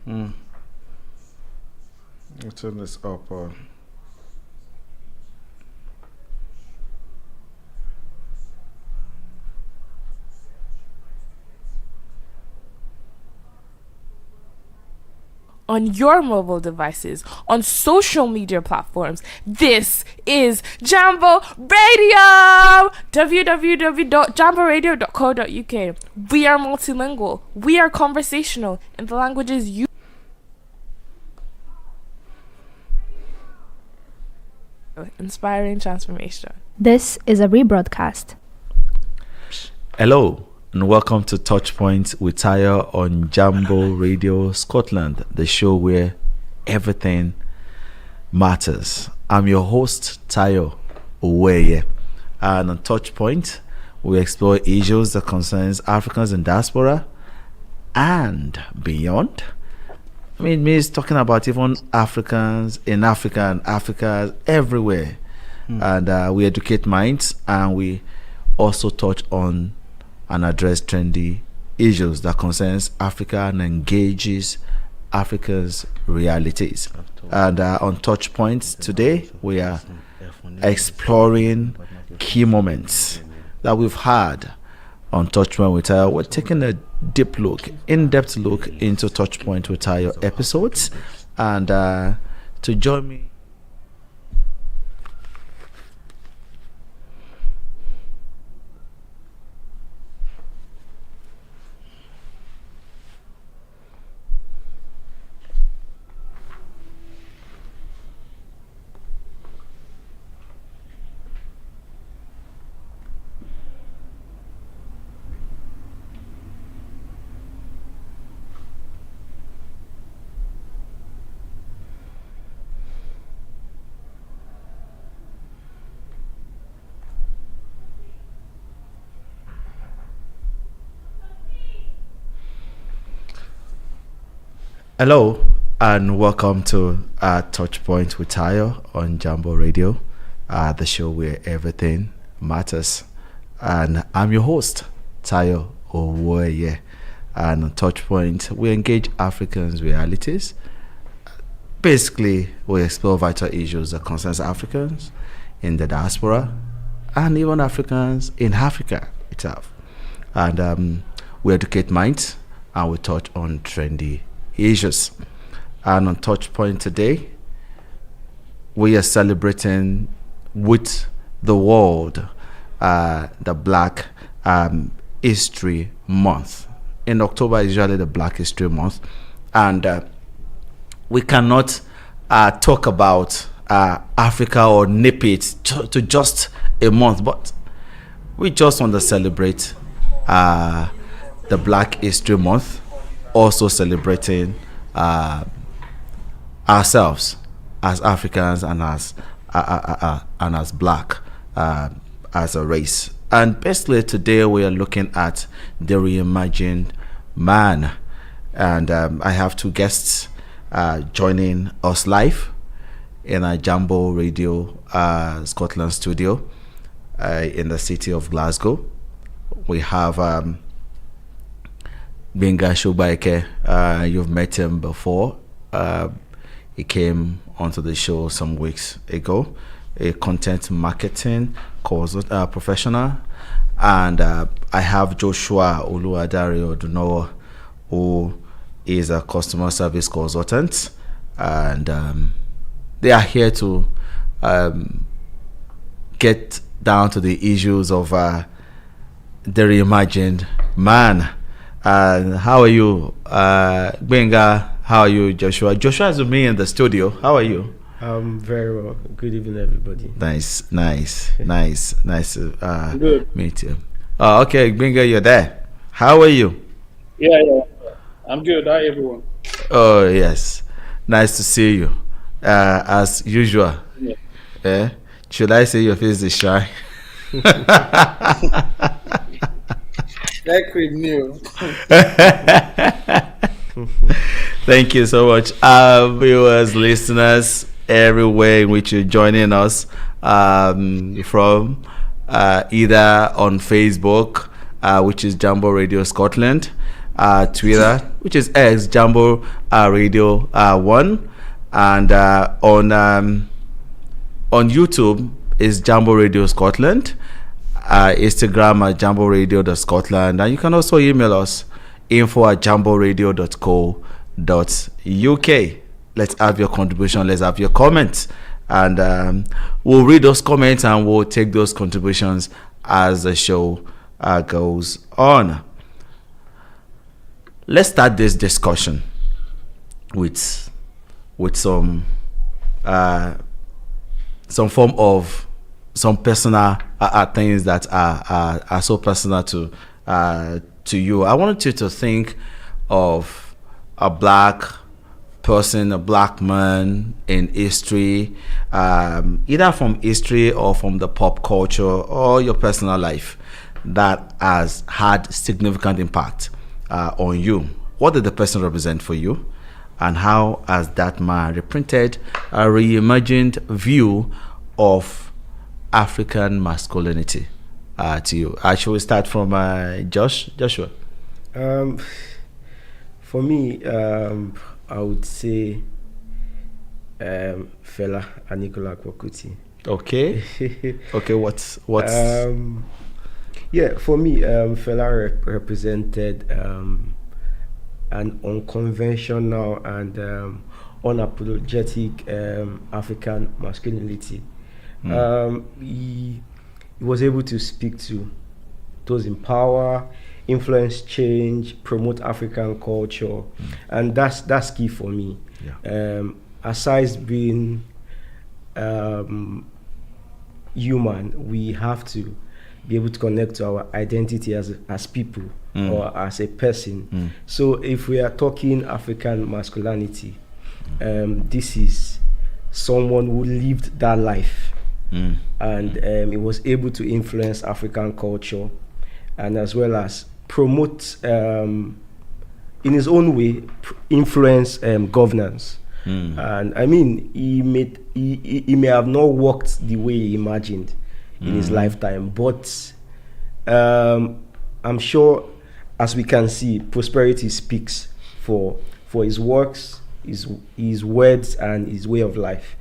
Mm. I'll turn this up. On your mobile devices, on social media platforms. This is Jambo Radio! www.jamboradio.co.uk. We are multilingual. We are conversational in the languages you inspiring transformation. This is a rebroadcast. Hello and welcome to Touchpoint with Tayo on Jambo Radio Scotland, the show where everything matters. I'm your host, Tayo Oweye, and on Touchpoint, we explore issues that concerns Africans in diaspora and beyond. I mean, it means talking about even Africans in Africa and Africa everywhere. And we educate minds, and we also touch on and address trendy issues that concerns Africa and engages Africa's realities. And on Touch Points today, we are exploring key moments that we've had on Touch Point with Tayo. We're taking a deep look, in-depth look into Touch Point with Tayo episodes. And to join me, hello and welcome to Touch Point with Tayo on Jambo Radio, the show where everything matters. And I'm your host, Tayo Oweye. And on Touch Point, we engage Africans' realities. Basically, we explore vital issues that concerns Africans in the diaspora and even Africans in Africa itself. And we educate minds and we touch on trendy issues. And on Touch Point today, we are celebrating with the world the Black History Month. In October is usually the Black History Month, and we cannot talk about Africa or nip it to just a month, but we just want to celebrate the Black History Month, also celebrating ourselves as Africans and as Black as a race. And basically today we are looking at the Reimagined Man, and I have two guests joining us live in our Jambo Radio Scotland studio in the city of Glasgow. We have Benga Shubaike. You've met him before. He came onto the show some weeks ago, a content marketing professional. And I have Joshua Oluwadare Odunowo, who is a customer service consultant. And they are here to get down to the issues of the Reimagined Man. How are you, Benga? How are you, Joshua? Joshua is with me in the studio. How are you? Very well. Good evening, everybody. Nice to meet you. Oh, okay, Benga, you're there. How are you? Yeah. I'm good. Hi, everyone. Oh, yes. Nice to see you. As usual. Yeah. Should I say your face is shy? That could new. Thank you so much, viewers, listeners, everywhere in which you're joining us from, either on Facebook, which is Jambo Radio Scotland, Twitter, which is X Jambo Radio 1, and on YouTube is Jambo Radio Scotland, Instagram at Jambo Radio Scotland, and you can also email us info@jamboradio.co.uk. Let's have your contribution. Let's have your comments, and we'll read those comments and we'll take those contributions as the show goes on. Let's start this discussion with some form of some personal things that are so personal to you. I wanted you to think of a black person, a black man in history, either from history or from the pop culture or your personal life, that has had significant impact on you. What did the person represent for you, and how has that man reprinted a reimagined view of African masculinity to you? Should we start from Joshua? For me, I would say Fela Aníkúlápó Kuti. Okay. Okay. What's Yeah, for me, Fela represented an unconventional and unapologetic African masculinity. He was able to speak to those in power, influence change, promote African culture, and that's key for me. Yeah. Aside being human, we have to be able to connect to our identity as people or as a person. So if we are talking African masculinity, this is someone who lived that life, and he was able to influence African culture, and as well as promote, in his own way, influence governance. And I mean, he may have not worked the way he imagined in his lifetime, but I'm sure, as we can see, prosperity speaks for his works, his words, and his way of life.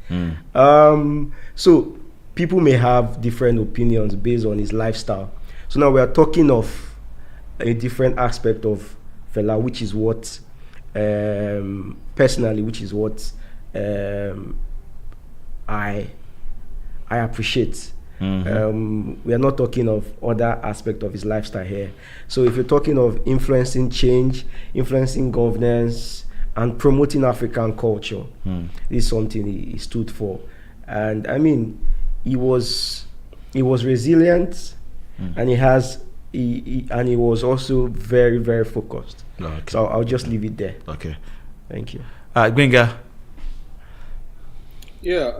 So people may have different opinions based on his lifestyle. So now we are talking of a different aspect of Fela, which is what personally, which is what I appreciate. We are not talking of other aspect of his lifestyle here. So if you're talking of influencing change, influencing governance, and promoting African culture, this is something he stood for. And I mean, he was resilient, and he was also very, very focused. Okay. So I'll just leave it there. Okay. Thank you. Gbenga. Yeah,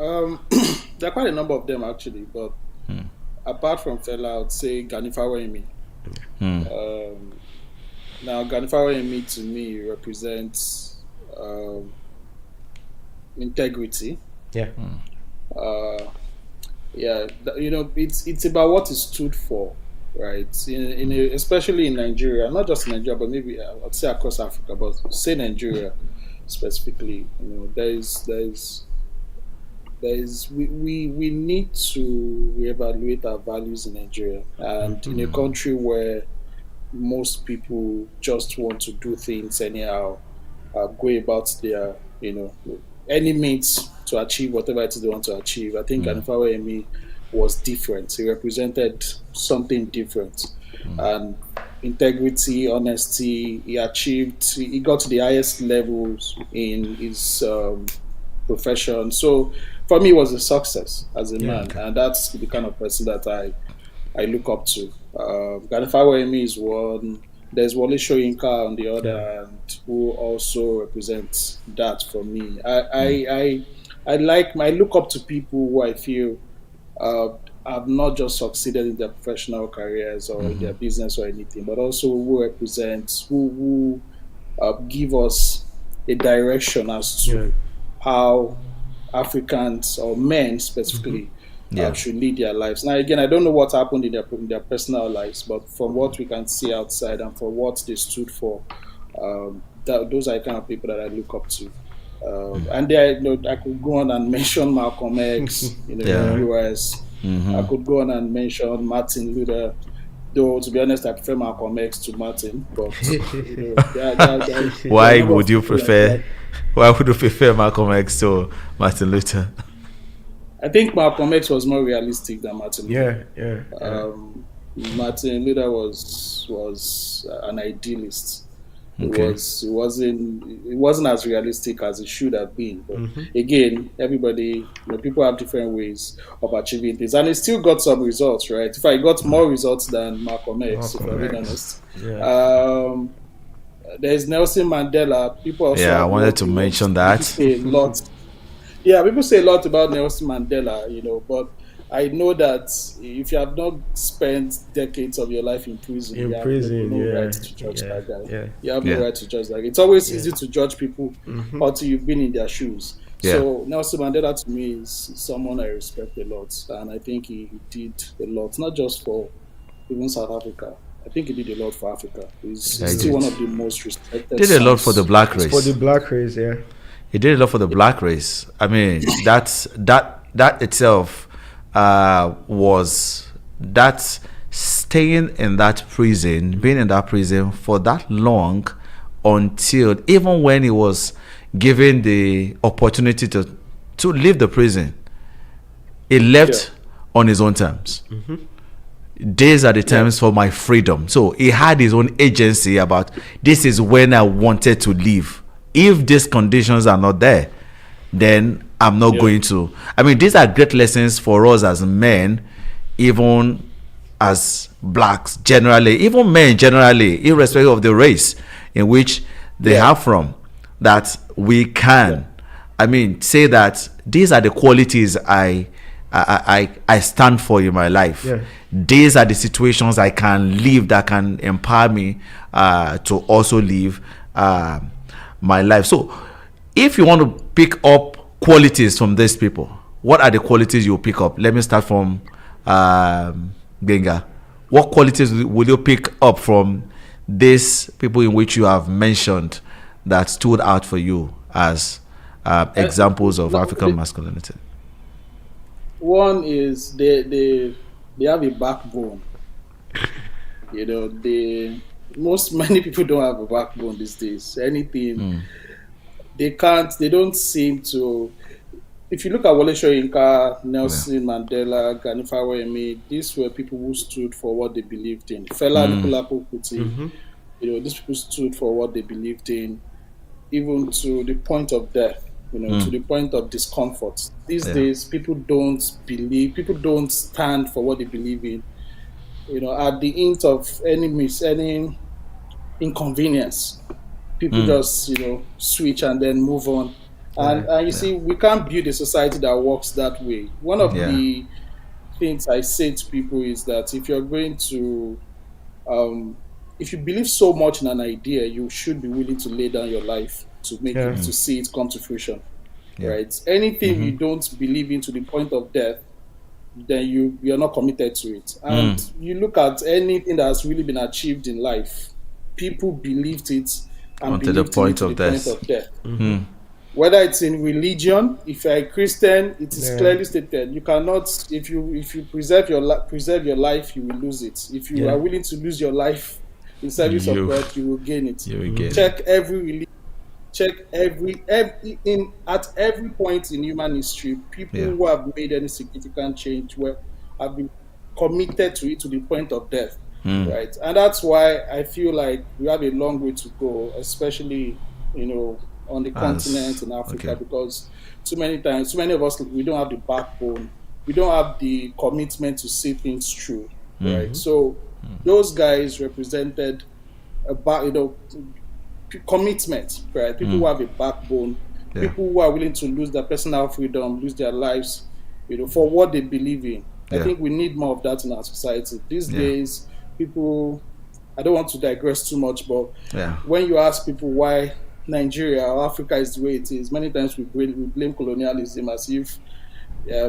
there are quite a number of them actually, but apart from Fela, I would say Ganifawa Emi. Now, Ganifawa Emi to me represents integrity. Yeah. It's about what it stood for, right? Especially in Nigeria, not just in Nigeria, but maybe I'd say across Africa, but say Nigeria specifically. We need to reevaluate our values in Nigeria, and in a country where most people just want to do things anyhow, go about their any means to achieve whatever it is they want to achieve. I think Ganifawa Emi was different. He represented something different, and integrity, honesty. He got to the highest levels in his profession. So for me, it was a success as a man, and that's the kind of person that I look up to. Ganifawa Emi is one. There's Wole Soyinka on the other hand, who also represents that for me. I look up to people who I feel have not just succeeded in their professional careers or in their business or anything, but also who give us a direction as to how Africans or men specifically should lead their lives. Now, again, I don't know what happened in their personal lives, but from what we can see outside and for what they stood for, those are the kind of people that I look up to. And there, I could go on and mention Malcolm X, in the US. I could go on and mention Martin Luther. Though, to be honest, I prefer Malcolm X to Martin. But why would you prefer Malcolm X to Martin Luther? I think Malcolm X was more realistic than Martin Luther. Yeah. Martin Luther was an idealist. Okay. It wasn't as realistic as it should have been. But again, everybody, people have different ways of achieving things, and it still got some results, right? If I got more results than Malcolm X, if I'm being honest. There's Nelson Mandela. People also I wanted to mention that. People say a lot about Nelson Mandela, but I know that if you have not spent decades of your life in prison, you have no right to judge that guy. You have no right to judge that guy. It's always easy to judge people until you've been in their shoes. So Nelson Mandela, to me, is someone I respect a lot, and I think he did a lot, not just for even South Africa. I think he did a lot for Africa. He's still one of the most respected. Did a lot for the black race. For the black race, He did a lot for the black race. I mean, that itself was that staying in that prison, being in that prison for that long, until even when he was given the opportunity to leave the prison, he left on his own terms. These are the terms for my freedom. So he had his own agency about this is when I wanted to leave. If these conditions are not there, then I'm not going to. I mean, these are great lessons for us as men, even as blacks generally, even men generally, irrespective of the race in which they have from, that we can, say that these are the qualities I stand for in my life. These are the situations I can live that can empower me to also live my life. So if you want to pick up qualities from these people, what are the qualities you pick up? Let me start from Benga. What qualities will you pick up from these people in which you have mentioned that stood out for you as examples of African masculinity? One is they have a backbone. Many people don't have a backbone these days. Anything they don't seem to. If you look at Wole Soyinka, Nelson Mandela, Gani Fawehinmi, these were people who stood for what they believed in. Fela Anikulapo Kuti, these people stood for what they believed in, even to the point of death. To the point of discomfort. These days, people don't stand for what they believe in. At the hint of any inconvenience, people just switch and then move on. And you see, we can't build a society that works that way. One of the things I say to people is that if you're going to, if you believe so much in an idea, you should be willing to lay down your life to make it, to see it come to fruition, right? Anything you don't believe in to the point of death, then you're not committed to it. And you look at anything that has really been achieved in life, people believed it and until the point of death. Whether it's in religion, if you're a Christian, it is clearly stated you cannot. If you preserve your life, you will lose it. If you are willing to lose your life in service of God, you will gain it. Check every religion. Check at every point in human history, people who have made any significant change have been committed to it to the point of death, right? And that's why I feel like we have a long way to go, especially on the continent in Africa, because too many of us, we don't have the backbone, we don't have the commitment to see things through, right? So those guys represented commitment, right? People who have a backbone, people who are willing to lose their personal freedom, lose their lives, for what they believe in. I think we need more of that in our society these days. People, I don't want to digress too much, but when you ask people why Nigeria or Africa is the way it is, many times we blame colonialism as if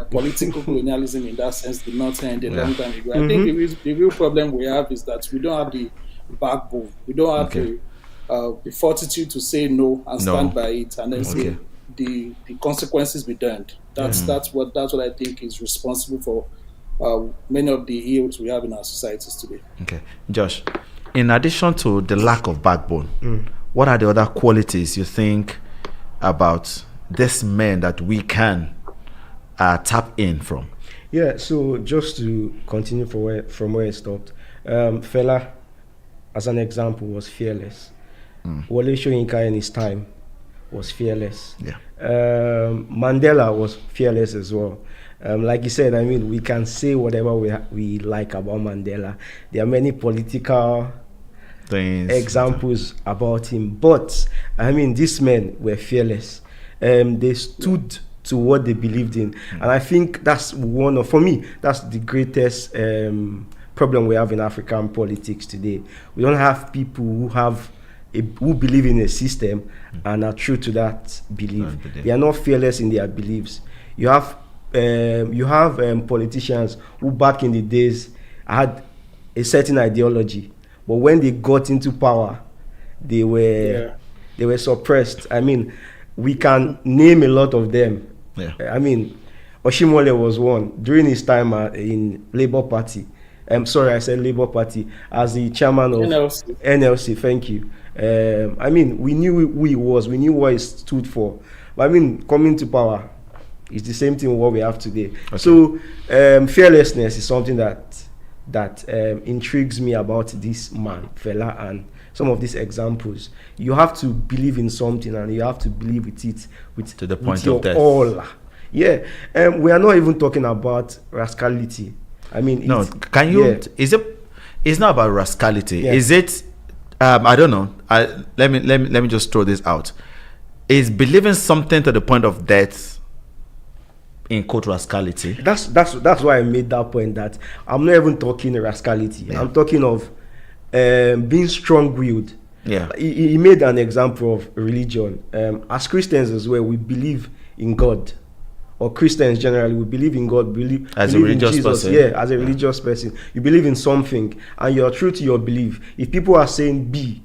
political colonialism in that sense did not end a long time ago. I think the real problem we have is that we don't have the backbone. We don't have the fortitude to say no and stand by it, and then see the consequences be done. That's what I think is responsible for many of the ills we have in our societies today. Okay, Josh. In addition to the lack of backbone, what are the other qualities you think about this men that we can tap in from? Yeah, so just to continue from where it stopped, Fela, as an example, was fearless. Wole Soyinka in his time was fearless. Yeah. Mandela was fearless as well. Like you said, I mean, we can say whatever we like about Mandela. There are many political examples about him, but I mean, these men were fearless. They stood to what they believed in, and I think that's for me, that's the greatest problem we have in African politics today. We don't have people who believe in a system and are true to that belief. They are not fearless in their beliefs. You have politicians who back in the days had a certain ideology, but when they got into power, they were suppressed. I mean, we can name a lot of them. Yeah. I mean, Oshimole was one during his time in Labour Party. I'm sorry, I said Labour Party, as the chairman of NLC. Thank you. I mean, we knew who he was. We knew what he stood for. But I mean, coming to power, it's the same thing what we have today. Okay. So fearlessness is something that intrigues me about this man, Fela, and some of these examples. You have to believe in something, and you have to believe with it to the point of death. All. Yeah. We are not even talking about rascality. I mean, no. Can you? Yeah. It's not about rascality. Yeah. Is it? I don't know. Let me just throw this out. Is believing something to the point of death in quote rascality? That's why I made that point. That I'm not even talking rascality. Yeah. I'm talking of being strong-willed. Yeah. He made an example of religion. As Christians as well, we believe in God. Or Christians generally, we believe in God, believe a believe religious in Jesus. person. Yeah, as a religious person. You believe in something and you're true to your belief. If people are saying B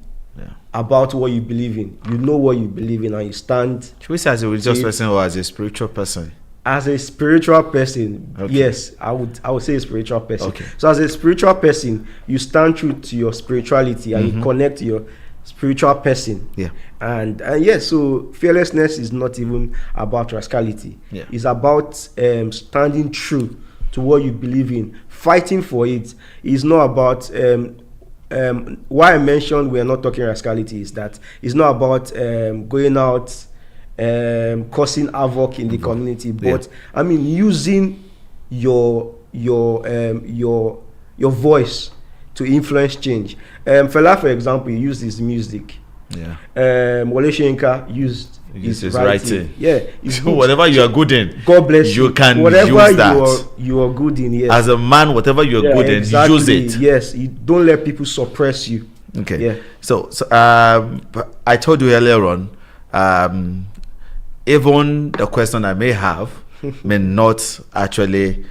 about what you believe in, you know what you believe in and you stand. Should we say as a religious person or as a spiritual person? As a spiritual person, okay. Yes, I would say a spiritual person. Okay. So as a spiritual person, you stand true to your spirituality and you connect to your spiritual person. Yeah. And yes, so fearlessness is not even about rascality. Yeah. It's about standing true to what you believe in, fighting for it. It's not about why I mentioned we are not talking rascality is that it's not about going out causing havoc in the community, but I mean using your voice to influence change. Fela, for example, he used his music. Yeah. Wole Soyinka used his writing. Yeah. So whatever you are good in, God bless you. You can whatever use that. You are good in. Yes. As a man, whatever you are good in, use it. Yes. You don't let people suppress you. Okay. Yeah. So I told you earlier on, even the question I may have may not actually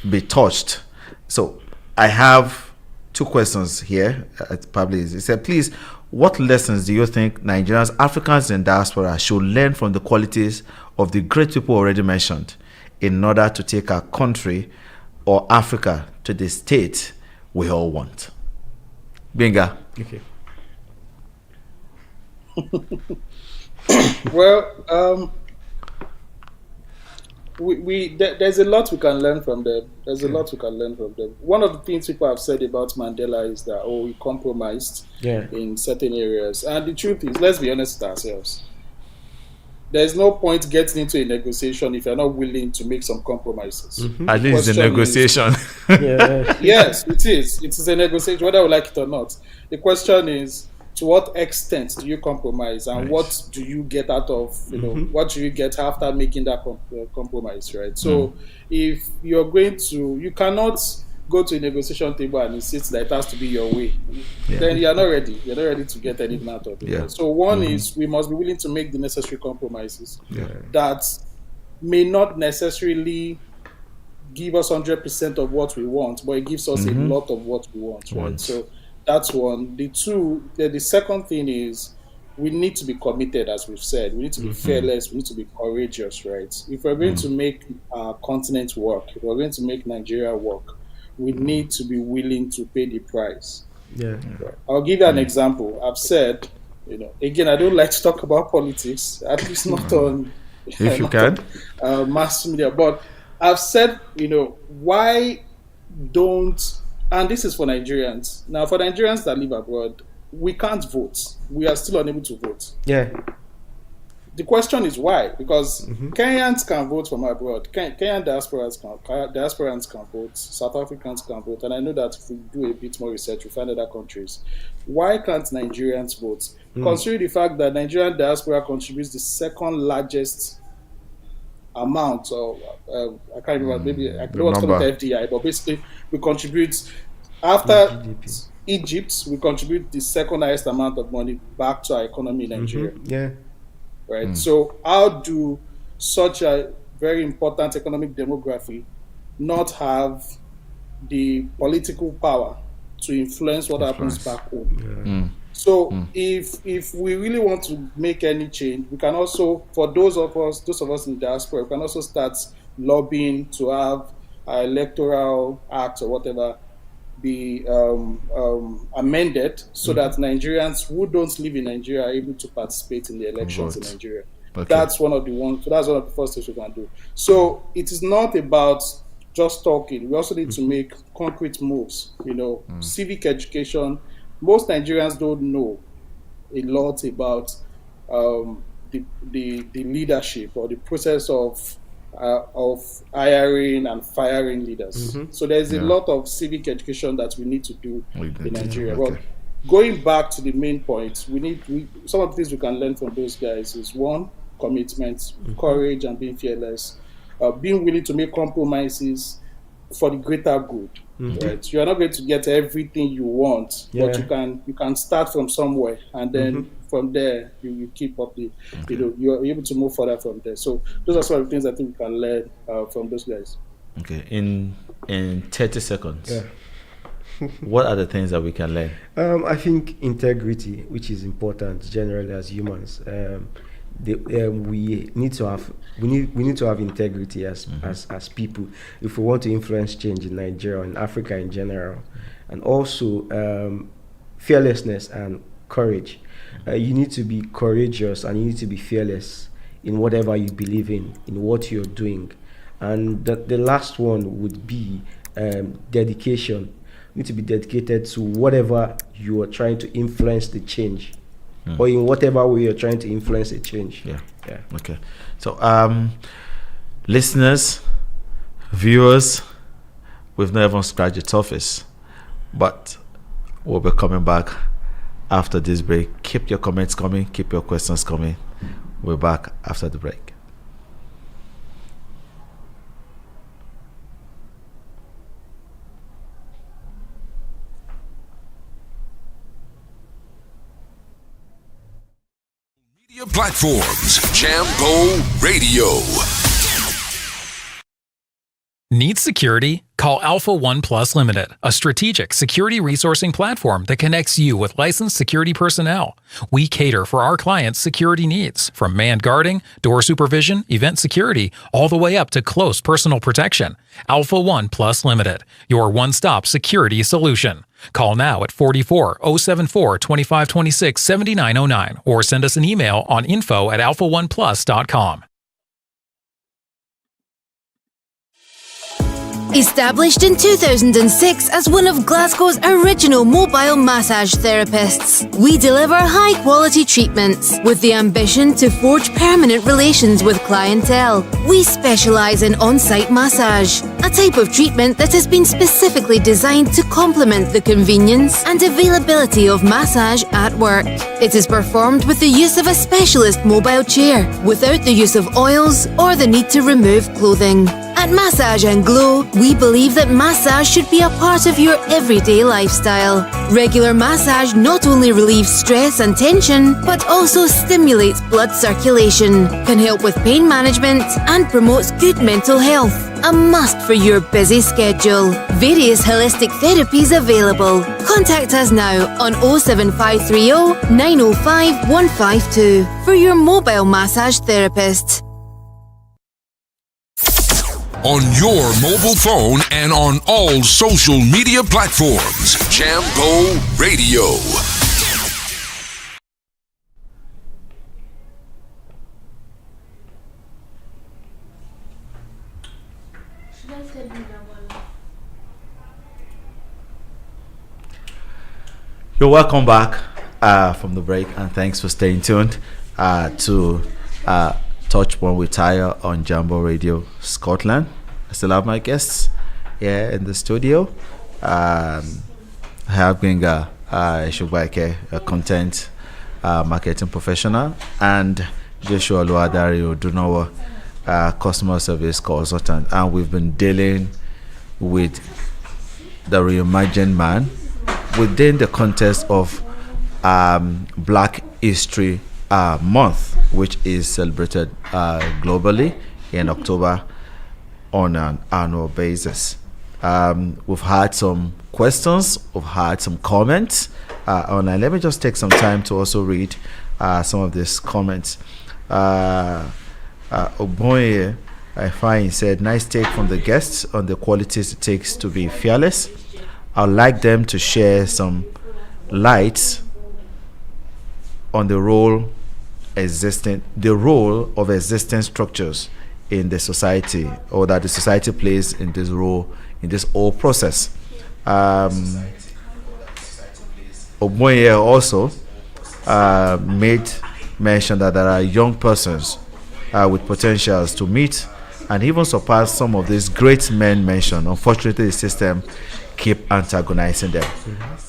be touched. So I have two questions here. Probably it said, please, what lessons do you think Nigerians, Africans in diaspora should learn from the qualities of the great people already mentioned in order to take our country or Africa to the state we all want? Benga. Okay. Well, there's a lot we can learn from them. One of the things people have said about Mandela is that he compromised in certain areas. And the truth is, let's be honest with ourselves. There's no point getting into a negotiation if you're not willing to make some compromises. Mm-hmm. At least it's a negotiation. Yes, it is. It is a negotiation, whether we like it or not. The question is, to what extent do you compromise, and what do you get out of, what do you get after making that compromise, right? So if you're going to, you cannot go to a negotiation table and insist that it has to be your way, then you're not ready. You're not ready to get anything out of it. So one is, we must be willing to make the necessary compromises that may not necessarily give us 100% of what we want, but it gives us a lot of what we want, right? So that's one. The second thing is we need to be committed, as we've said. We need to be fearless. We need to be courageous, right? If we're going to make our continent work, if we're going to make Nigeria work, we need to be willing to pay the price. Yeah. Right. I'll give you an example. I've said, again, I don't like to talk about politics, at least not on if you can mass media, but I've said, why don't, and this is for Nigerians. Now, for Nigerians that live abroad, we can't vote. We are still unable to vote. Yeah. The question is why? Because Kenyans can vote from abroad. Kenyan diasporans can vote. South Africans can vote. And I know that if we do a bit more research, we find other countries. Why can't Nigerians vote? Considering the fact that Nigerian diaspora contributes the second largest amount of, I can't remember, maybe I don't know what's called FDI, but basically we contribute, after Egypt, we contribute the second highest amount of money back to our economy in Nigeria. Yeah. Right. So how do such a very important economic demography not have the political power to influence what happens back home? So if we really want to make any change, we can also, for those of us in diaspora, we can also start lobbying to have our electoral act or whatever be amended so that Nigerians who don't live in Nigeria are able to participate in the elections in Nigeria. Okay. That's one of the first things we can do. So it is not about just talking. We also need to make concrete moves. Civic education. Most Nigerians don't know a lot about the leadership or the process of hiring and firing leaders. So there's a lot of civic education that we need to do in Nigeria. Okay. Well, going back to the main point, some of the things we can learn from those guys is one, commitment, courage, and being fearless, being willing to make compromises for the greater good. Right? You are not going to get everything you want, but you can start from somewhere, and then from there you keep up you're able to move further from there. So those are some of the things I think we can learn from those guys. Okay, in 30 seconds, what are the things that we can learn? I think integrity, which is important generally as humans. We need to have integrity as people if we want to influence change in Nigeria and Africa in general, and also fearlessness and courage. You need to be courageous and you need to be fearless in whatever you believe in what you're doing. And the last one would be dedication. You need to be dedicated to whatever you are trying to influence the change. Or in whatever way you're trying to influence a change. Yeah. Okay. So, listeners, viewers, we've not even scratched the surface, but we'll be coming back after this break. Keep your comments coming. Keep your questions coming. We're back after the break. Platforms, Jambo Radio. Need security? Call Alpha One Plus Limited, a strategic security resourcing platform that connects you with licensed security personnel. We cater for our clients' security needs, from manned guarding, door supervision, event security, all the way up to close personal protection. Alpha One Plus Limited, your one-stop security solution. Call now at 44-074-2526-7909 or send us an email on info@alphaoneplus.com. Established in 2006 as one of Glasgow's original mobile massage therapists, we deliver high-quality treatments with the ambition to forge permanent relations with clientele. We specialise in on-site massage, a type of treatment that has been specifically designed to complement the convenience and availability of massage at work. It is performed with the use of a specialist mobile chair, without the use of oils or the need to remove clothing. At At Massage and Glow, we believe that massage should be a part of your everyday lifestyle. Regular massage not only relieves stress and tension, but also stimulates blood circulation, can help with pain management, and promotes good mental health. A must for your busy schedule. Various holistic therapies available. Contact us now on 07530 905 152 for your mobile massage therapist. On your mobile phone and on all social media platforms. Jambo Radio. You're welcome back from the break, and thanks for staying tuned to Touch Point with Tayo on Jambo Radio Scotland. I still have my guests here in the studio. I have Gbenga Shubake, a content marketing professional, and Joshua Luadari Odunawa, customer service consultant. And we've been dealing with the Reimagined Man within the context of Black History Month, which is celebrated globally in October on an annual basis. We've had some questions, we've had some comments online. Let me just take some time to also read some of these comments. Oboye, I find, said, nice take from the guests on the qualities it takes to be fearless. I'd like them to share some light on the role of existing structures in the society, or that the society plays in this role in this whole process. Oboye also made mention that there are young persons with potentials to meet and even surpass some of these great men mentioned. Unfortunately, the system keep antagonizing them.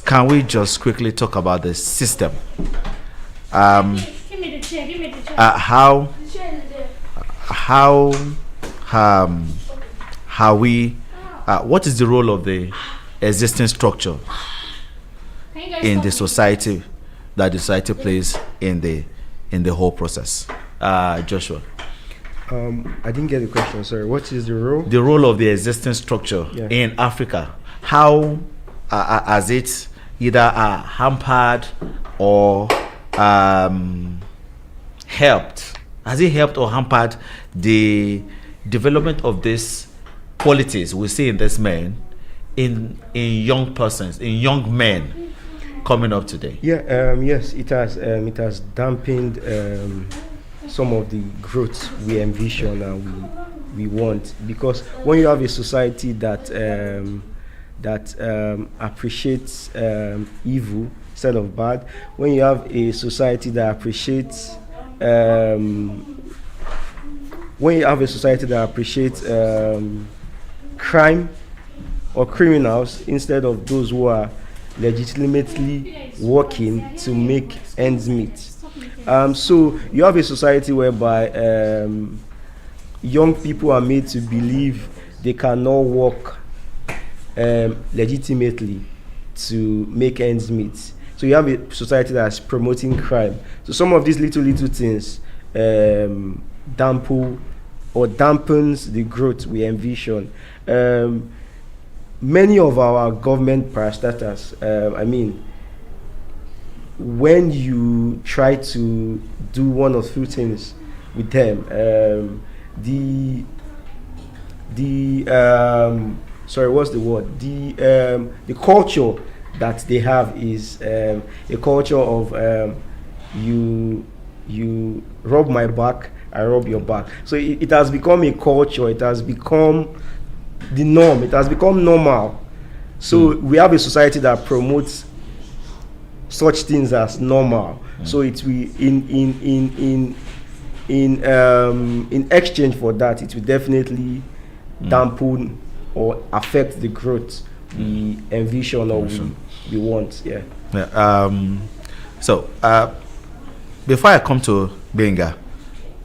Can we just quickly talk about the system? How we what is the role of the existing structure in the society that the society plays in the whole process? Joshua, I didn't get the question. Sorry. What is the role? The role of the existing structure in Africa. How has it either hampered or helped? Has it helped or hampered the development of these qualities we see in this men, in young persons, in young men coming up today? Yes, it has dampened some of the growth we envision and we want, because when you have a society that appreciates evil instead of bad, when you have a society that appreciates crime or criminals instead of those who are legitimately working to make ends meet. So you have a society whereby young people are made to believe they cannot work legitimately to make ends meet. So you have a society that's promoting crime. So some of these little things dampens the growth we envision. Many of our government parastatals, when you try to do one or two things with them, the culture that they have is a culture of you rub my back, I rub your back. So it has become a culture. It has become the norm. It has become normal. So we have a society that promotes such things as normal. So it will in exchange for that, it will definitely dampen or affect the growth we envision or we want. So before I come to Benga,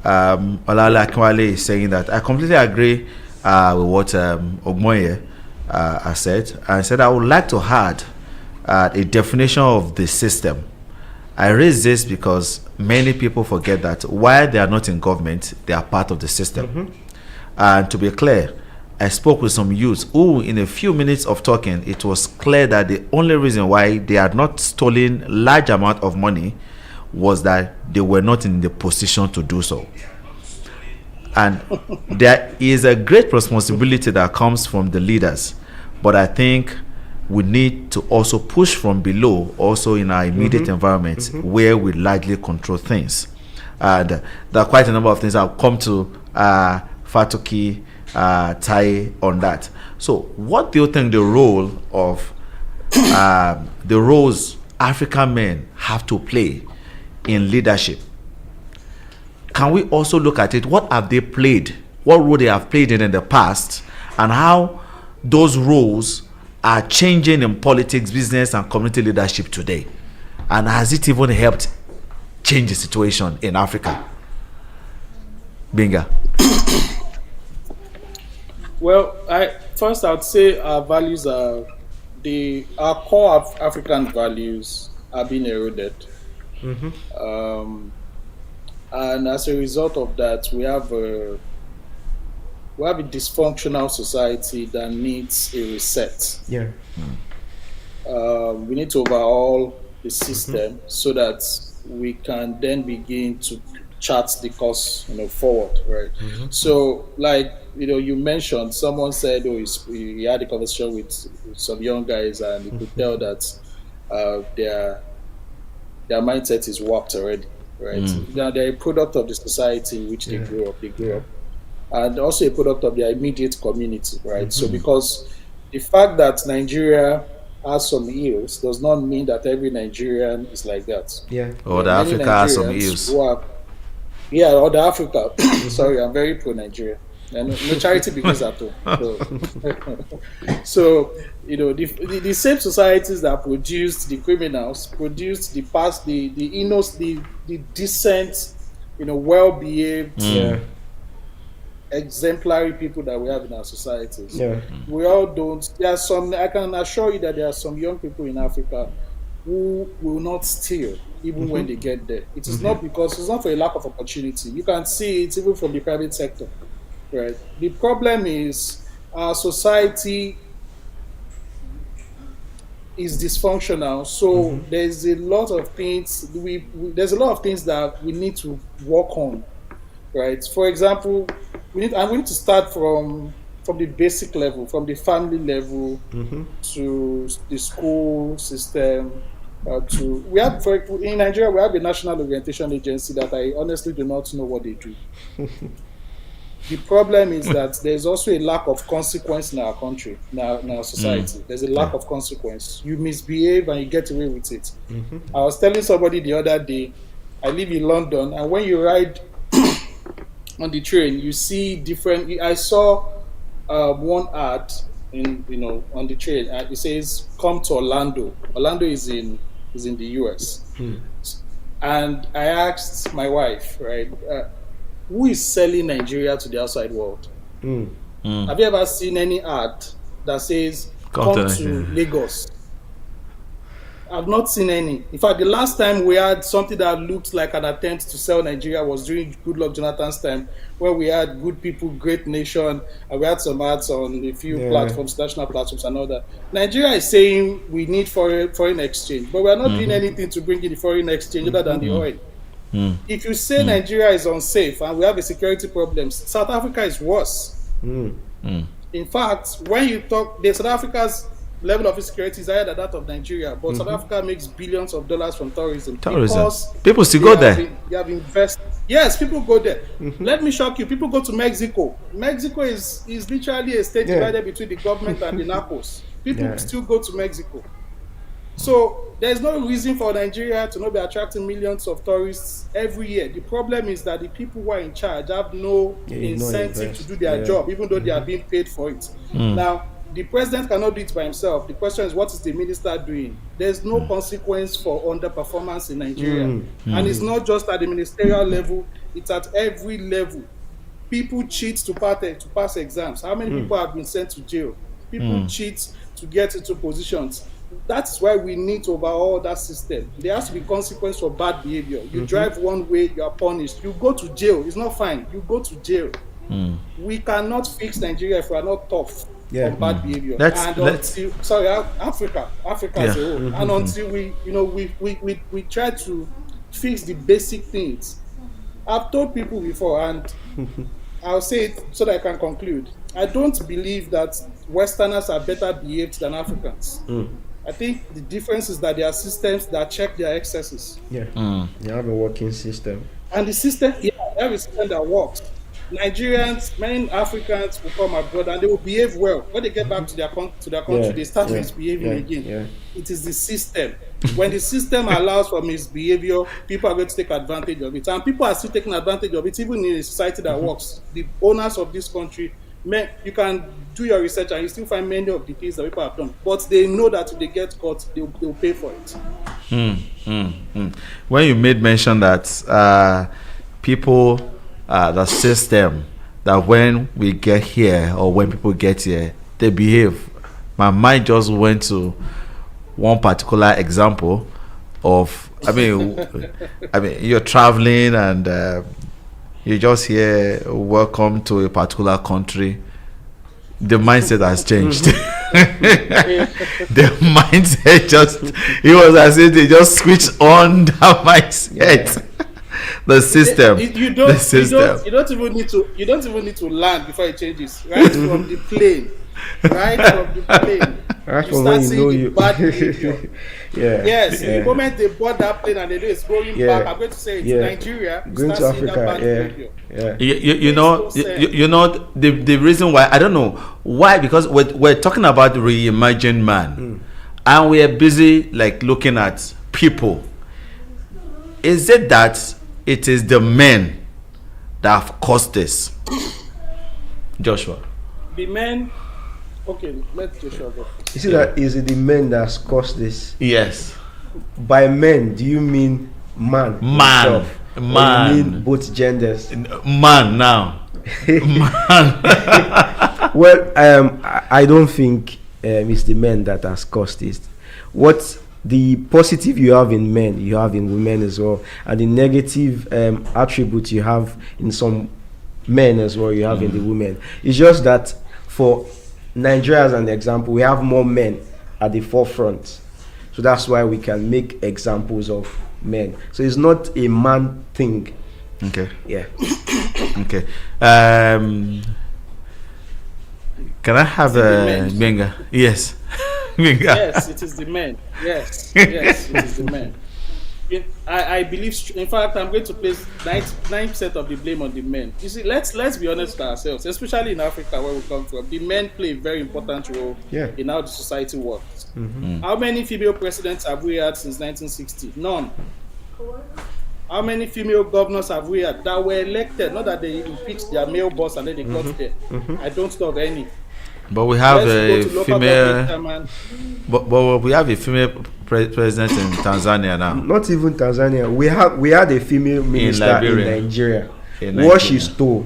Olale Akinwale is saying that I completely agree with what Ogmoye has said, and said I would like to add a definition of the system. I raise this because many people forget that while they are not in government, they are part of the system. And to be clear, I spoke with some youths who, in a few minutes of talking, it was clear that the only reason why they had not stolen large amount of money was that they were not in the position to do so. And there is a great responsibility that comes from the leaders, but I think we need to also push from below, also in our immediate environment where we largely control things. And there are quite a number of things. I'll come to Fatoki, Tai on that. So what do you think the role of the roles African men have to play in leadership? Can we also look at it? What have they played? What role they have played in the past, and how those roles are changing in politics, business, and community leadership today? And has it even helped change the situation in Africa? Binga. Well, I would say our values are our core African values are being eroded. And as a result of that, we have a dysfunctional society that needs a reset. Yeah. We need to overhaul the system so that we can then begin to chart the course, forward, right? So, like, you mentioned, someone said, he had a conversation with some young guys, and you could tell that their mindset is warped already, right? Now, they're a product of the society in which they grew up. And also a product of their immediate community, right? So because the fact that Nigeria has some ills does not mean that every Nigerian is like that. Yeah. Or Africa has some ills. Or the Africa. Sorry, I'm very pro Nigeria. And no charity begins at home. So the same societies that produced the criminals, produced the past, the innocent, the decent, well-behaved, exemplary people that we have in our societies. We all don't. There are some. I can assure you that there are some young people in Africa who will not steal even when they get there. It is not because it's not for a lack of opportunity. You can see it even from the private sector, right? The problem is our society is dysfunctional. So there's a lot of things there's a lot of things that we need to work on, right? For example, we need to start from the basic level, from the family level to the school system. In Nigeria, we have a national orientation agency that I honestly do not know what they do. The problem is that there's also a lack of consequence in our country, in our society. There's a lack of consequence. You misbehave and you get away with it. I was telling somebody the other day, I live in London, and when you ride on the train, you see different. I saw one ad on the train. It says, "Come to Orlando." Orlando is in the US. And I asked my wife, right, who is selling Nigeria to the outside world? Have you ever seen any ad that says, "Come to Lagos"? I've not seen any. In fact, the last time we had something that looked like an attempt to sell Nigeria was during Goodluck Jonathan's time, where we had good people, great nation, and we had some ads on a few platforms, national platforms and all that. Nigeria is saying we need foreign exchange, but we are not doing anything to bring in the foreign exchange other than the oil. If you say Nigeria is unsafe and we have a security problem, South Africa is worse. In fact, when you talk, South Africa's level of insecurity is higher than that of Nigeria, but South Africa makes billions of dollars from tourism. People still go there. They have invested. Yes, people go there. Let me shock you. People go to Mexico. Mexico is literally a state divided between the government and the narcos. People still go to Mexico. So there's no reason for Nigeria to not be attracting millions of tourists every year. The problem is that the people who are in charge have no incentive to do their job, even though they are being paid for it. Now, the president cannot do it by himself. The question is, what is the minister doing? There's no consequence for underperformance in Nigeria. And it's not just at the ministerial level, it's at every level. People cheat to pass exams. How many people have been sent to jail? People cheat to get into positions. That's why we need to overhaul that system. There has to be consequence for bad behavior. You drive one way, you are punished. You go to jail. It's not fine. You go to jail. We cannot fix Nigeria if we are not tough on bad behavior. Africa as a whole. And until we try to fix the basic things. I've told people before, and I'll say it so that I can conclude. I don't believe that Westerners are better behaved than Africans. I think the difference is that there are systems that check their excesses. You have a working system. And the system, they have a system that works. Nigerians, many Africans will come abroad and they will behave well. When they get back to their country, they start misbehaving again. It is the system. When the system allows for misbehavior, people are going to take advantage of it. And people are still taking advantage of it, even in a society that works. The owners of this country, you can do your research and you still find many of the things that people have done. But they know that if they get caught, they'll pay for it. When you made mention that people, the system, that when we get here or when people get here, they behave, my mind just went to one particular example of, I mean, you're traveling and you just hear welcome to a particular country. The mindset has changed. The mindset it was as if they just switched on that mindset. The system. You don't even need to land before it changes. Right from the plane. Right you from start when seeing the you bad behavior. Yes. The moment they board that plane and they know it's going back, I'm going to say it's Nigeria. Going to Africa. You know the reason why, I don't know why, because we're talking about Reimagined Man, and we are busy like looking at people. Is it that it is the men that have caused this? Joshua. The men. Okay, let Joshua go. You see that is it the men that's caused this? Yes. By men, do you mean man? Himself? Man. Or you mean both genders? Man now. Man. Well, I don't think it's the men that has caused this. What the positive you have in men, you have in women as well, and the negative attributes you have in some men as well, you have in the women. It's just that for Nigeria as an example, we have more men at the forefront, so that's why we can make examples of men. So it's not a man thing. Okay. Yeah. Okay. Can I have a Benga? Yes. Yes, it is the men. Yes, it is the men. I believe, in fact, I'm going to place 99% of the blame on the men. You see, let's be honest with ourselves, especially in Africa where we come from. The men play a very important role in how the society works. How many female presidents have we had since 1960? None. How many female governors have we had that were elected? Not that they impeached their male boss and then they got there. I don't know of any. But we have a female. But we have a female president in Tanzania now. Not even Tanzania. We had a female minister in Nigeria. What she stole,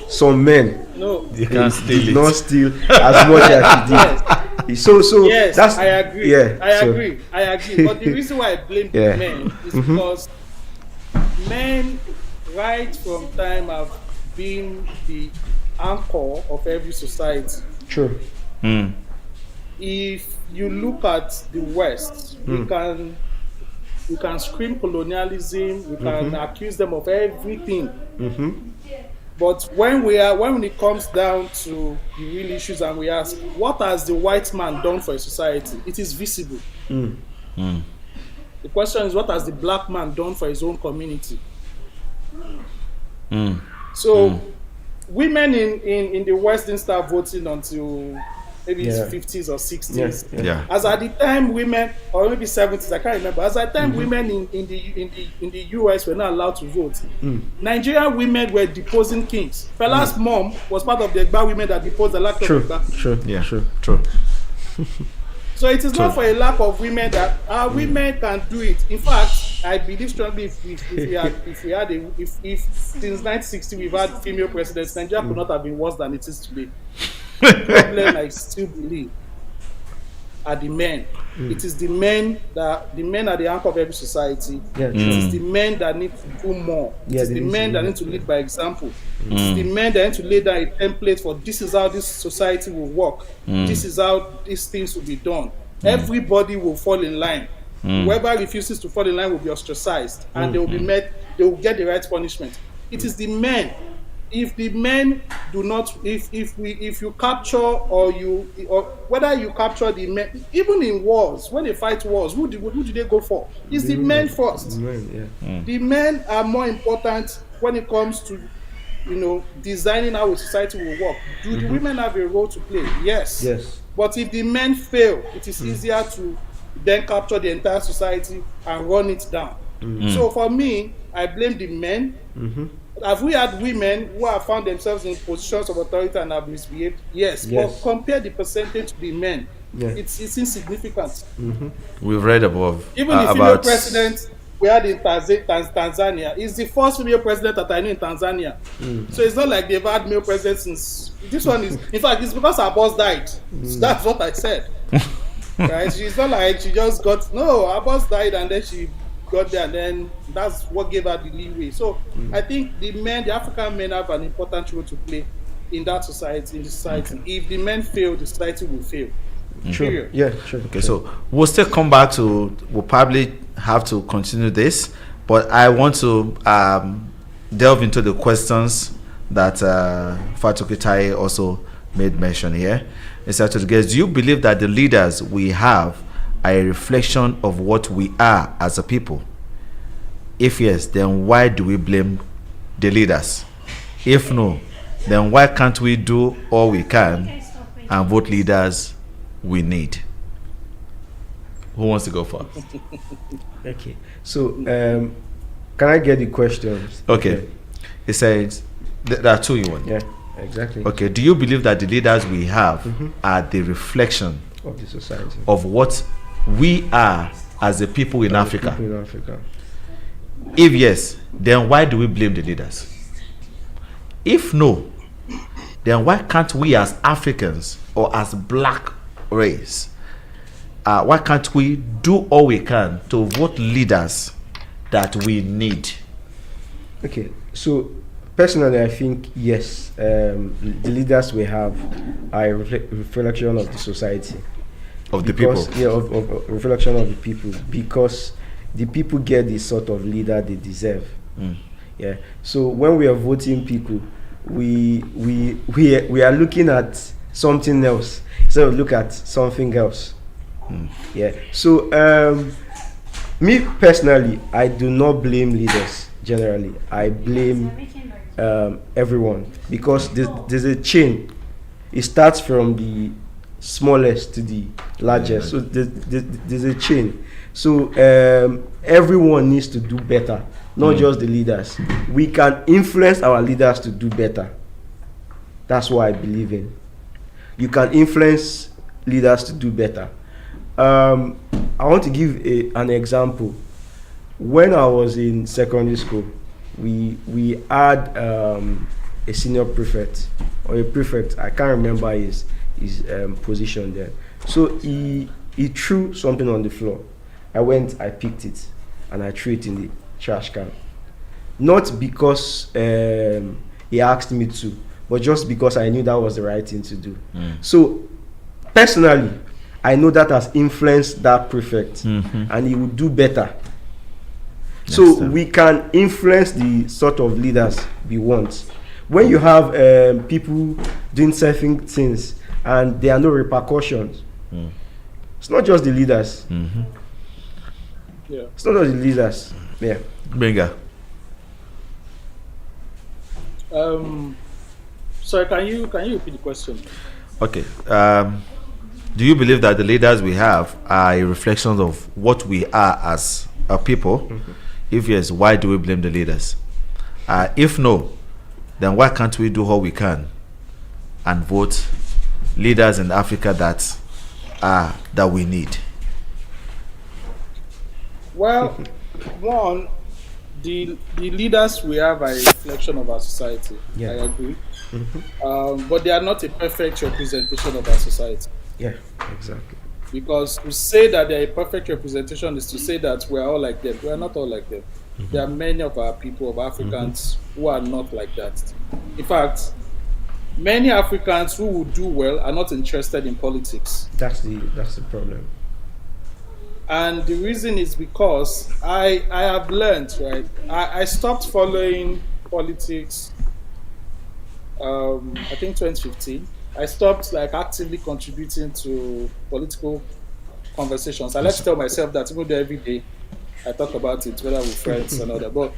some men. No, they can't steal it. Not steal as much as she did. So yes, that's, I agree. Yeah, I agree. But the reason why I blame the men is because men, right from time, have been the anchor of every society. True. If you look at the West, we can scream colonialism, we can accuse them of everything. But when it comes down to the real issues and we ask, what has the white man done for a society? It is visible. The question is, what has the black man done for his own community? So women in the West didn't start voting until maybe 50s or 60s. As at the time women, or maybe 70s, I can't remember. As at the time women in the US were not allowed to vote. Nigerian women were deposing kings. Fela's mom was part of the Egba women that deposed the lack of Egba. True. So it is not for a lack of women that our women can do it. In fact, I believe strongly if since 1960 we've had female presidents, Nigeria could not have been worse than it is today. The problem I still believe are the men. It is the men are the anchor of every society. It is the men that need to do more. It is the men that need to lead by example. It is the men that need to lay down a template for this is how this society will work. This is how these things will be done. Everybody will fall in line. Whoever refuses to fall in line will be ostracized, and they will be met. They will get the right punishment. It is the men. If the men do not, if you capture or whether you capture the men, even in wars, when they fight wars, who do they go for? It's the men first. The men are more important when it comes to, designing how a society will work. Do the women have a role to play? Yes. But if the men fail, it is easier to then capture the entire society and run it down. So for me, I blame the men. Have we had women who have found themselves in positions of authority and have misbehaved? Yes. But compare the percentage to the men. It's insignificant. We've read above. Even the female president we had in Tanzania is the first female president that I know in Tanzania. So it's not like they've had male presidents since. This one is, in fact, it's because her boss died. So that's what I said. Right? She's not like she just got, no, her boss died and then she got there, and then that's what gave her the leeway. So I think the African men have an important role to play in that society, If the men fail, the society will fail. Sure. Yeah, sure. Okay, so we'll still come back to, we'll probably have to continue this, but I want to delve into the questions that Fatoki Tai also made mention here. It's to the guests, do you believe that the leaders we have are a reflection of what we are as a people? If yes, then why do we blame the leaders? If no, then why can't we do all we can and vote leaders we need? Who wants to go first? Okay, so can I get the questions? Okay. It says there are two you want. Yeah, exactly. Okay, do you believe that the leaders we have are the reflection of the society, of what we are as a people in Africa? People in Africa. If yes, then why do we blame the leaders? If no, then why can't we as Africans or as black race, why can't we do all we can to vote leaders that we need? Okay, so personally I think yes, the leaders we have are a reflection of the society. Of the people? Yeah, of reflection of the people, because the people get the sort of leader they deserve. Yeah. So when we are voting people, we are looking at something else instead of look at something else. Yeah. So me personally, I do not blame leaders generally. I blame everyone, because there's a chain. It starts from the smallest to the largest. So there's a chain. So everyone needs to do better, not just the leaders. We can influence our leaders to do better. That's what I believe in. You can influence leaders to do better. I want to give an example. When I was in secondary school, we had a senior prefect, or a prefect. I can't remember his position there. So he threw something on the floor. I picked it, and I threw it in the trash can. Not because he asked me to, but just because I knew that was the right thing to do. So personally, I know that has influenced that prefect, and he would do better. So we can influence the sort of leaders we want. When you have people doing certain things and there are no repercussions, it's not just the leaders. Yeah. It's not just the leaders. Yeah. Benga. Sorry, can you repeat the question? Okay. Do you believe that the leaders we have are a reflection of what we are as a people? If yes, why do we blame the leaders? If no, then why can't we do all we can and vote leaders in Africa that we need? Well, one, the leaders we have are a reflection of our society. Yeah. I agree. But they are not a perfect representation of our society. Yeah, exactly. Because to say that they're a perfect representation is to say that we're all like them. We are not all like them. There are many of our people, of Africans, who are not like that. In fact, many Africans who would do well are not interested in politics. That's the problem. And the reason is because I have learned, right? I stopped following politics, I think 2015. I stopped like actively contributing to political conversations. I like to tell myself that even though every day I talk about it, whether with friends and all that, but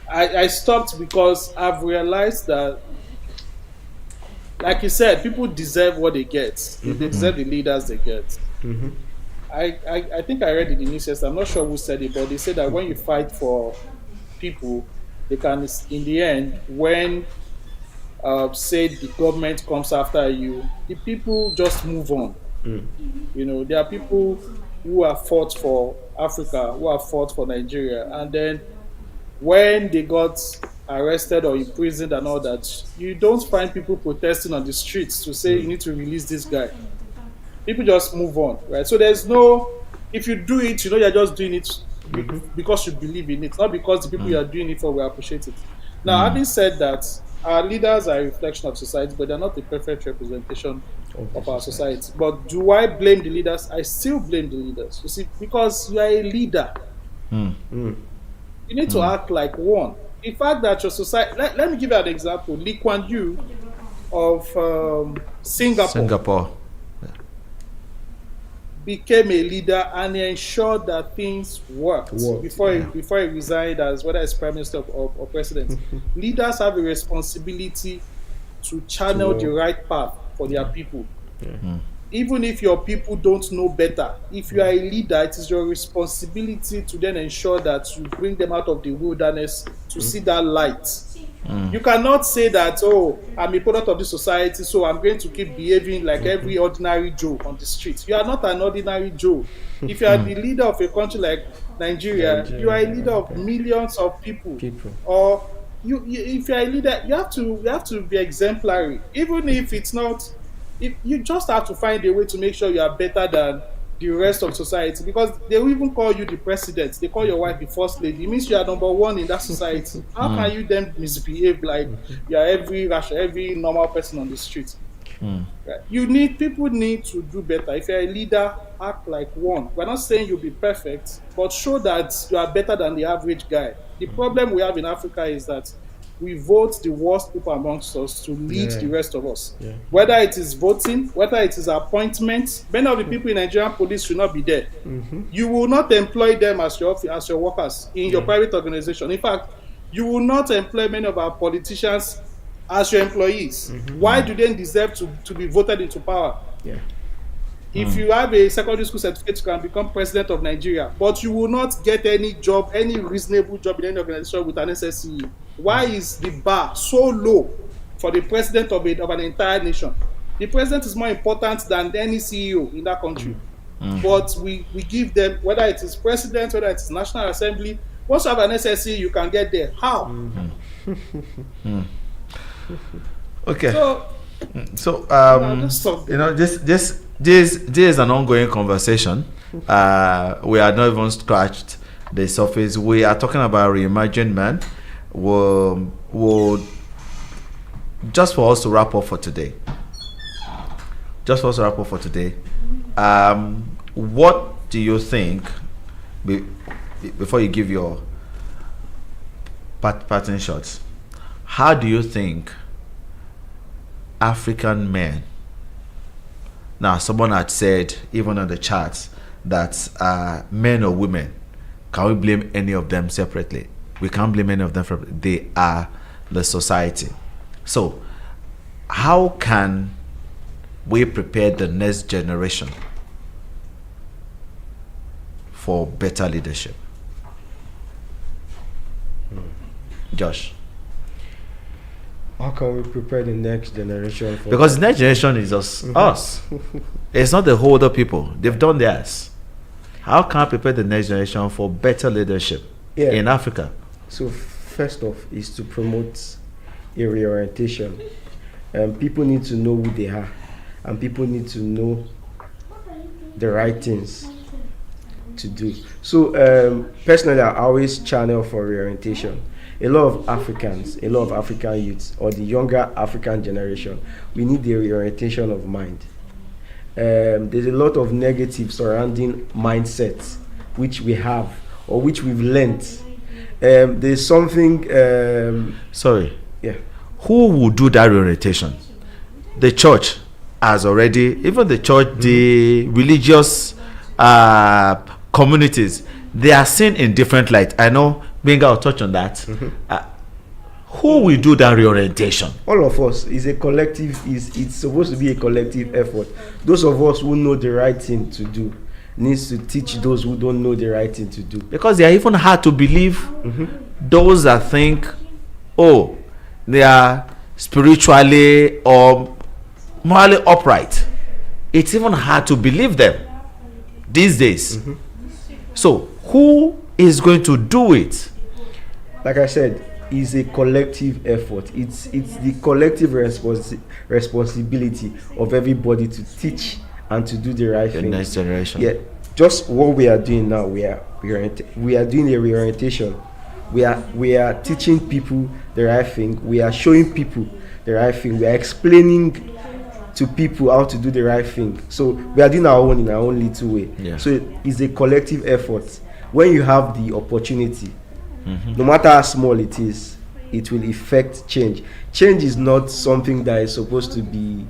I stopped because I've realized that, like you said, people deserve what they get. They deserve the leaders they get. I think I read it in the news yesterday. I'm not sure who said it, but they said that when you fight for people, they can, in the end, when say the government comes after you, the people just move on. You know, there are people who have fought for Africa, who have fought for Nigeria, and then when they got arrested or imprisoned and all that, you don't find people protesting on the streets to say you need to release this guy. People just move on, right? So there's no, if you do it, you know, you're just doing it because you believe in it, not because the people you are doing it for will appreciate it. Now, having said that, our leaders are a reflection of society, but they're not a perfect representation of our society. But do I blame the leaders? I still blame the leaders. You see, because you are a leader, you need to act like one. The fact that your society, let me give you an example. Lee Kuan Yew of Singapore became a leader and he ensured that things worked before he resigned as whether as prime minister or president. Leaders have a responsibility to channel the right path for their people. Even if your people don't know better, if you are a leader, it is your responsibility to then ensure that you bring them out of the wilderness to see that light. You cannot say that, oh, I'm a product of this society, so I'm going to keep behaving like every ordinary Joe on the street. You are not an ordinary Joe. If you are the leader of a country like Nigeria, you are a leader of millions of people. Or if you are a leader, you have to be exemplary. Even if it's not, if you just have to find a way to make sure you are better than the rest of society, because they will even call you the president. They call your wife the first lady. It means you are number one in that society. How can you then misbehave like you are every normal person on the street? Right? People need to do better. If you're a leader, act like one. We're not saying you'll be perfect, but show that you are better than the average guy. The problem we have in Africa is that we vote the worst people amongst us to lead the rest of us. Whether it is voting, whether it is appointments, many of the people in Nigerian police should not be there. You will not employ them as your workers in your private organization. In fact, you will not employ many of our politicians as your employees. Why do they deserve to be voted into power? If you have a secondary school certificate, you can become president of Nigeria, but you will not get any job, any reasonable job in any organization with an SSCE. Why is the bar so low for the president of an entire nation? The president is more important than any CEO in that country. But we give them, whether it is president, whether it is National Assembly, once you have an SSCE, you can get there. How? Okay. So you know, this is an ongoing conversation. We are not even scratched the surface. We are talking about Reimagined Man. We'll just for us to wrap up for today. What do you think? Before you give your parting shots, how do you think African men? Now, someone had said, even on the charts, that men or women, can we blame any of them separately? We can't blame any of them separately. They are the society. So, how can we prepare the next generation for better leadership? Josh. How can we prepare the next generation for because the next generation is us. It's not the older people. They've done theirs. How can I prepare the next generation for better leadership? in Africa? So first off is to promote a reorientation. People need to know who they are, and people need to know the right things to do. So personally, I always channel for reorientation. A lot of Africans, a lot of African youths, or the younger African generation, we need the reorientation of mind. There's a lot of negative surrounding mindsets which we have or which we've learned. There's something. Sorry. Yeah. Who will do that reorientation? The church has already, even the church, the religious communities, they are seen in different light. I know Benga will touch on that. Who will do that reorientation? All of us. Is a collective. It's supposed to be a collective effort. Those of us who know the right thing to do needs to teach those who don't know the right thing to do. Because they are even hard to believe. Those that think, oh, they are spiritually or morally upright. It's even hard to believe them these days. So who is going to do it? Like I said, is a collective effort. It's the collective responsibility of everybody to teach and to do the right The thing. next generation. Yeah, just what we are doing now. We are doing a reorientation. We are teaching people the right thing. We are showing people the right thing. We are explaining to people how to do the right thing. So we are doing our own in our own little way. Yeah. So it's a collective effort. When you have the opportunity, no matter how small it is, it will effect change. Change is not something that is supposed to be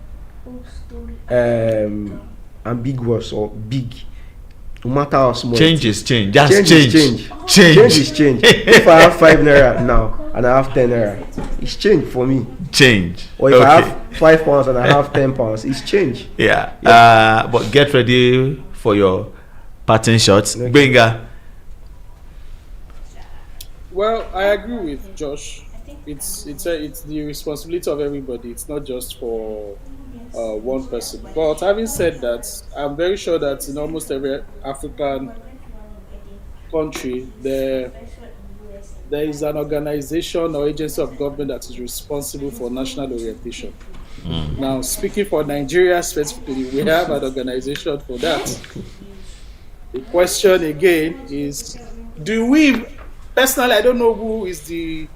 ambiguous or big. No matter how small. Change is change. That's change. change. Is change. Change is change. If I have 5 naira now and I have 10 naira, it's change for me. Change. Or if I have 5 pounds and I have 10 pounds, it's change. Yeah. But get ready for your pattern shots. Okay. Benga. Well, I agree with Josh. It's the responsibility of everybody. It's not just for one person. But having said that, I'm very sure that in almost every African country, there is an organization or agency of government that is responsible for national orientation. Now, speaking for Nigeria specifically, we have an organization for that. The question again is, do we... Personally, I don't know who is in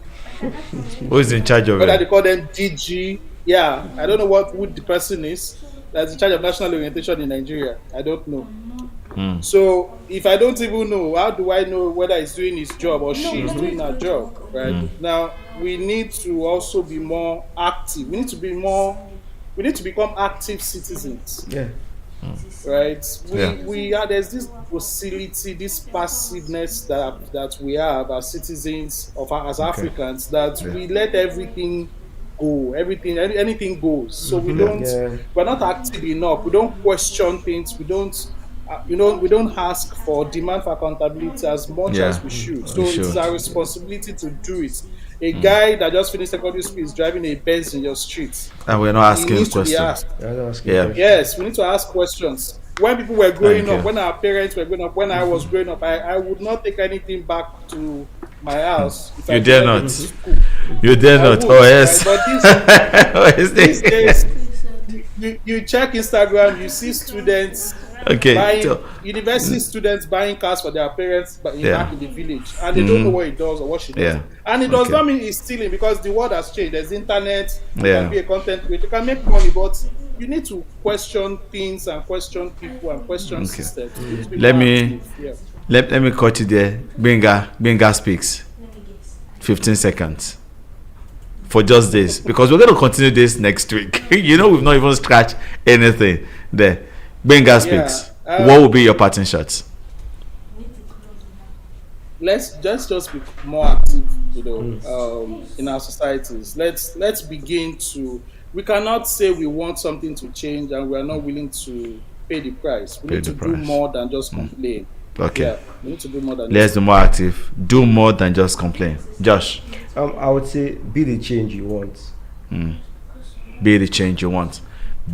charge of it. Whether they call them DG. Yeah, I don't know who the person is that's in charge of national orientation in Nigeria. I don't know. So if I don't even know, how do I know whether he's doing his job or she is doing her job? Right? Now we need to also be more active. We need to become active citizens. Yeah. Right, we are, there's this docility, this passiveness that we have as citizens as Africans, that we let everything go, anything goes. So we're not active enough. We don't question things. We don't ask for demand for accountability as much as we should. So it's our responsibility to do it. A guy that just finished secondary school is driving a Benz in your street, and we're not asking questions. Yes, we need to ask questions. When people were growing up, when our parents were growing up, when I was growing up, I would not take anything back to my house. If you dare not. You dare not. Oh yes. Right? But these days, you check Instagram, you see students. University students buying cars for their parents back in the village, and they don't know what it does or what she does. And it does not mean it's stealing, because the world has changed. There's internet, you can be a content creator, you can make money, but you need to question things and question people and question systems. Let me cut you there. Benga speaks. 15 seconds. For just this, because we're going to continue this next week. We've not even scratched anything there. Benga speaks. What will be your pattern shots? Let's just be more active, in our societies. Let's begin to. We cannot say we want something to change and we are not willing to pay the price. We need to do more than just complain. Okay. Yeah, we need to do more than. Let's be more active. Do more than just complain. Josh. I would say be the change you want. Be the change you want.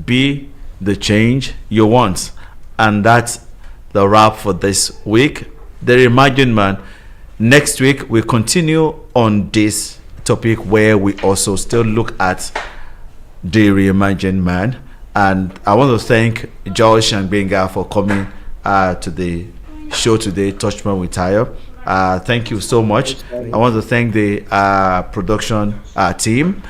Be the change you want. And that's the wrap for this week. The Reimagined Man. next week we continue on this topic where we also still look at the Reimagined Man. And I want to thank Josh and Benga for coming to the show today, Touchpoint with Tayo. Thank you so much. I want to thank the production team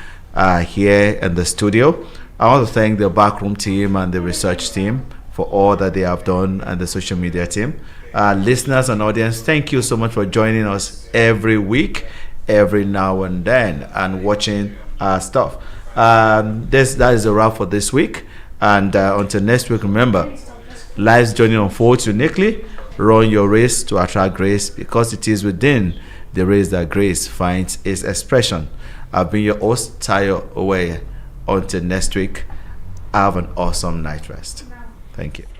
here in the studio. I want to thank the backroom team and the research team for all that they have done, and the social media team. Listeners and audience, thank you so much for joining us every week, every now and then, and watching our stuff. That is a wrap for this week. And until next week, remember, life's journey unfolds uniquely. Run your race to attract grace, because it is within the race that grace finds its expression. I've been your host, Tayo Oweye. Until next week, have an awesome night rest. Thank you.